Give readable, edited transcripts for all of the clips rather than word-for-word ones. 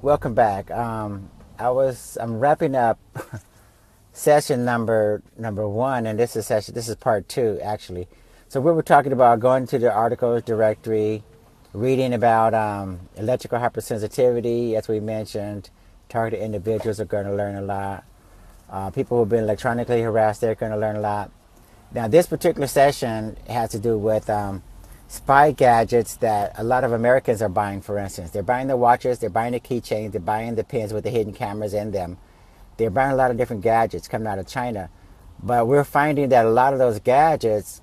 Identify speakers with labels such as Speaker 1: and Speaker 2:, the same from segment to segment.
Speaker 1: Welcome back. I'm wrapping up session number one, and this is part two actually. So we were talking about going to the articles directory, reading about electrical hypersensitivity, as we mentioned. Targeted individuals are going to learn a lot. People who've been electronically harassed, they're going to learn a lot. Now, this particular session has to do with spy gadgets that a lot of Americans are buying, for instance. They're buying the watches, they're buying the keychains, they're buying the pins with the hidden cameras in them. They're buying a lot of different gadgets coming out of China. But we're finding that a lot of those gadgets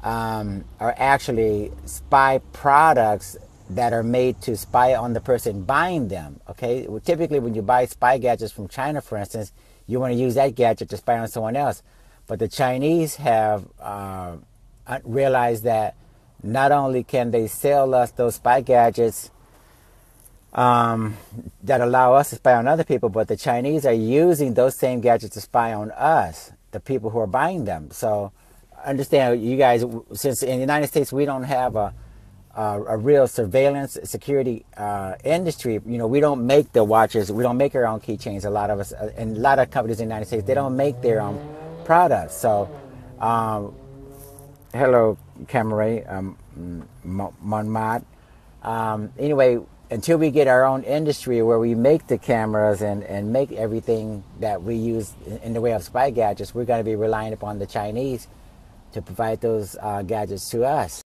Speaker 1: are actually spy products that are made to spy on the person buying them. Okay, well, typically when you buy spy gadgets from China, for instance, you want to use that gadget to spy on someone else. But the Chinese have realized that not only can they sell us those spy gadgets that allow us to spy on other people, but the Chinese are using those same gadgets to spy on us, the people who are buying them. So understand, you guys, since in the United States we don't have a real surveillance security industry. You know, we don't make the watches, we don't make our own keychains. A lot of us, and a lot of companies in the United States, they don't make their own products. So hello, Cameray, Monmad. Anyway, until we get our own industry where we make the cameras and make everything that we use in the way of spy gadgets, we're going to be relying upon the Chinese to provide those gadgets to us.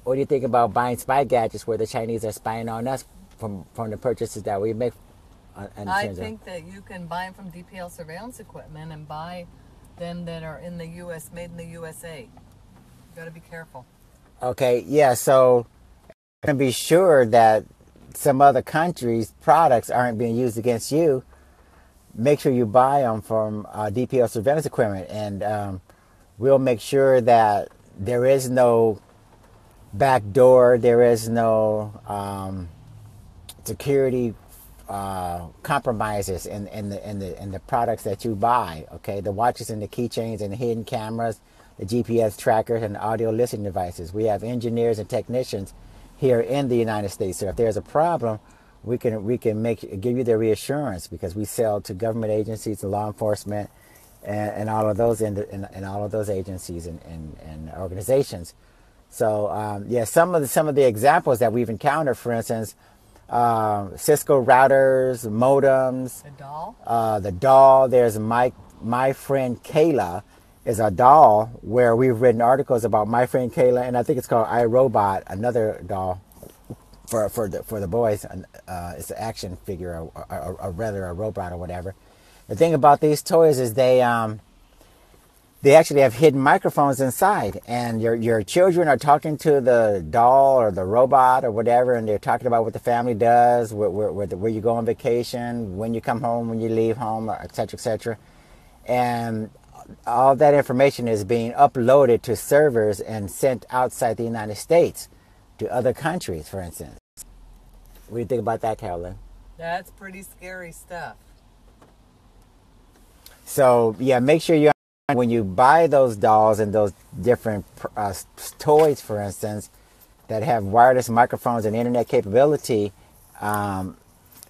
Speaker 1: What do you think about buying spy gadgets where the Chinese are spying on us from the purchases that we make?
Speaker 2: I think that you can buy them from DPL surveillance equipment and buy them that are in the U.S., made in the USA. You got to be careful.
Speaker 1: Okay, yeah, so to be sure that some other countries' products aren't being used against you, make sure you buy them from DPL surveillance equipment, and we'll make sure that there is no backdoor, there is no security compromises in the products that you buy. Okay, the watches and the keychains and the hidden cameras, the GPS trackers and the audio listening devices. We have engineers and technicians here in the United States. So if there's a problem, we can give you the reassurance, because we sell to government agencies, to law enforcement, and all of those in all of those agencies and organizations. So yeah, some of the examples that we've encountered, for instance, Cisco routers, modems, the doll. There's my friend Cayla is a doll where we've written articles about my friend Cayla, and I think it's called iRobot, another doll for the boys. It's an action figure, or rather a robot or whatever. The thing about these toys is they actually have hidden microphones inside, and your children are talking to the doll or the robot or whatever, and they're talking about what the family does, where you go on vacation, when you come home, when you leave home, etc., etc. And all that information is being uploaded to servers and sent outside the United States to other countries, for instance. What do you think about that, Carolyn?
Speaker 2: That's pretty scary stuff.
Speaker 1: So yeah, make sure you, when you buy those dolls and those different toys, for instance, that have wireless microphones and internet capability,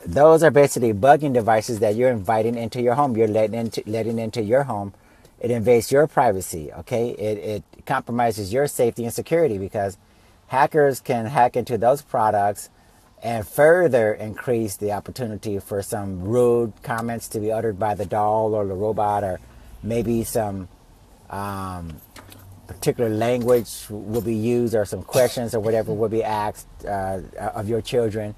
Speaker 1: those are basically bugging devices that you're inviting into your home. You're letting into your home. It invades your privacy. Okay, it compromises your safety and security, because hackers can hack into those products and further increase the opportunity for some rude comments to be uttered by the doll or the robot, or maybe some particular language will be used, or some questions or whatever will be asked of your children,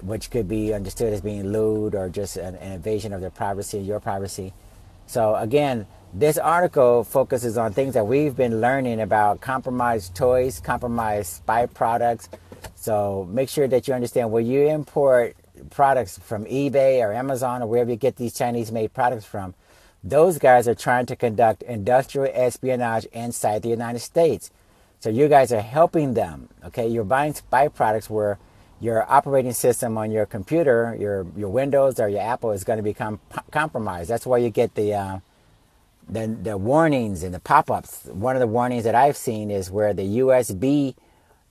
Speaker 1: which could be understood as being lewd or just an invasion of their privacy, your privacy. So again, this article focuses on things that we've been learning about compromised toys, compromised spy products. So make sure that you understand, when you import products from eBay or Amazon or wherever you get these Chinese-made products from, those guys are trying to conduct industrial espionage inside the United States. So you guys are helping them. Okay, you're buying spy products where your operating system on your computer, your Windows or your Apple, is going to become compromised. That's why you get the warnings and the pop-ups. One of the warnings that I've seen is where the USB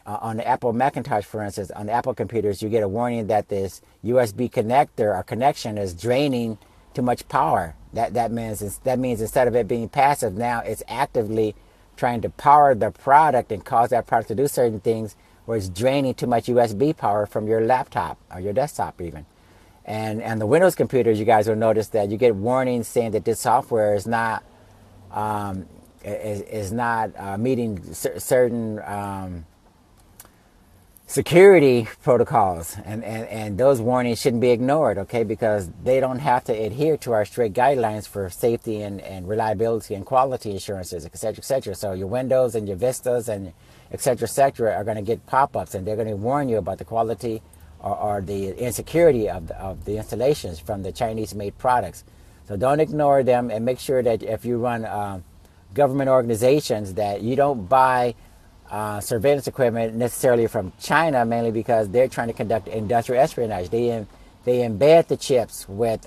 Speaker 1: on the Apple Macintosh, for instance, on the Apple computers, you get a warning that this USB connector or connection is draining too much power. That means instead of it being passive, now it's actively trying to power the product and cause that product to do certain things where it's draining too much USB power from your laptop or your desktop even. And the Windows computers, you guys will notice that you get warnings saying that this software is not meeting certain security protocols, and those warnings shouldn't be ignored, okay, because they don't have to adhere to our strict guidelines for safety and reliability and quality assurances, etc., etc. So your Windows and your Vistas and etc., are going to get pop-ups, and they're going to warn you about the quality or the insecurity of the installations from the Chinese-made products. So don't ignore them, and make sure that if you run government organizations, that you don't buy surveillance equipment necessarily from China, mainly because they're trying to conduct industrial espionage. They embed the chips with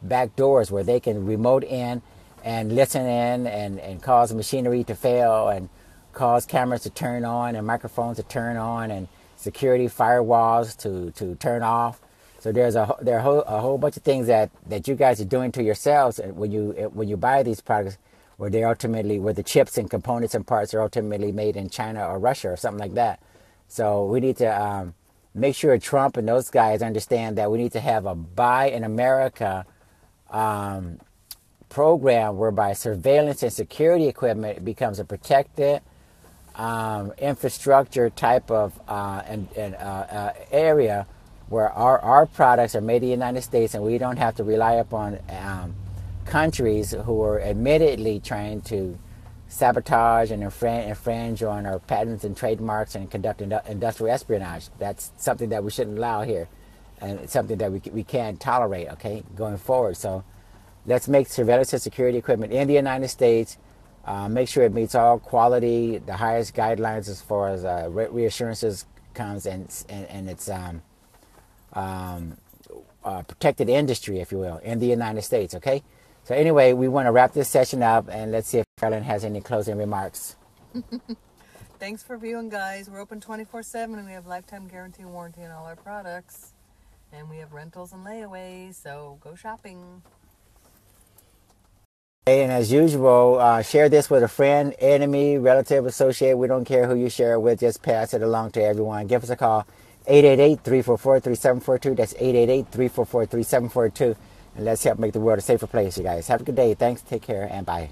Speaker 1: backdoors where they can remote in and listen in and cause machinery to fail and cause cameras to turn on and microphones to turn on and security firewalls to turn off. So there are a whole bunch of things that you guys are doing to yourselves when you buy these products, where the chips and components and parts are ultimately made in China or Russia or something like that. So we need to make sure Trump and those guys understand that we need to have a Buy in America program whereby surveillance and security equipment becomes a protected infrastructure type of area where our products are made in the United States, and we don't have to rely upon countries who are admittedly trying to sabotage and infringe on our patents and trademarks and conduct industrial espionage. That's something that we shouldn't allow here, and it's something that we can't tolerate, okay, going forward. So let's make surveillance and security equipment in the United States. Make sure it meets all quality, the highest guidelines as far as reassurances comes, and it's protected industry, if you will, in the United States, okay? So anyway, we want to wrap this session up, and let's see if Carolyn has any closing remarks.
Speaker 2: Thanks for viewing, guys. We're open 24/7, and we have lifetime guarantee and warranty on all our products. And we have rentals and layaways, so go shopping.
Speaker 1: And as usual, share this with a friend, enemy, relative, associate. We don't care who you share it with. Just pass it along to everyone. Give us a call, 888-344-3742. That's 888-344-3742. And let's help make the world a safer place, you guys. Have a good day. Thanks. Take care, and bye.